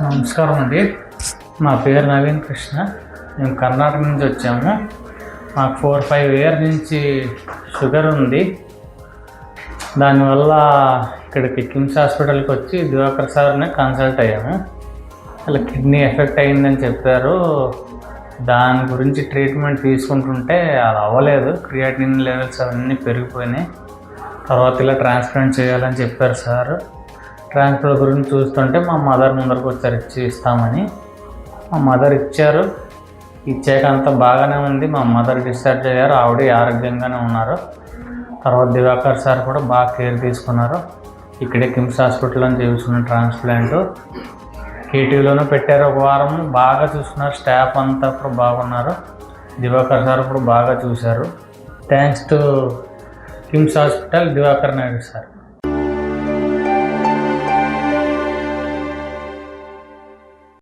నమస్కారం అండి. నా పేరు నవీన్ కృష్ణ. మేము కర్ణాటక నుంచి వచ్చాము. మాకు 4-5 ఇయర్స్ నుంచి షుగర్ ఉంది. దానివల్ల ఇక్కడికి కిమ్స్ హాస్పిటల్కి వచ్చి దివాకర్ సార్ని కన్సల్ట్ అయ్యాము. అలా కిడ్నీ ఎఫెక్ట్ అయిందని చెప్పారు. దాని గురించి ట్రీట్మెంట్ తీసుకుంటుంటే అది అవ్వలేదు. క్రియాటినిన్ లెవెల్స్ అవన్నీ పెరిగిపోయినాయి. తర్వాత ఇలా ట్రాన్స్ప్లాంట్ చేయాలని చెప్పారు సార్. ట్రాన్స్ఫర్ గురించి చూస్తుంటే మా మదర్ ముందరకు వచ్చారు ఇస్తామని. మా మదర్ ఇచ్చారు. ఇచ్చాక అంతా బాగానే ఉంది. మా మదర్ డిశ్చార్జ్ అయ్యారు. ఆవిడ ఆరోగ్యంగానే ఉన్నారు. తర్వాత దివాకర్ సార్ కూడా బాగా కేర్ తీసుకున్నారు. ఇక్కడే కిమ్స్ హాస్పిటల్లో చేయించుకున్న ట్రాన్స్ప్లాంట్ కేటీవీలోనే పెట్టారు. ఒక వారం బాగా చూసుకున్నారు. స్టాఫ్ అంతా కూడా బాగున్నారు. దివాకర్ సార్ కూడా బాగా చూశారు. Thanks to KIMS hospital, Divakar Naidu sir.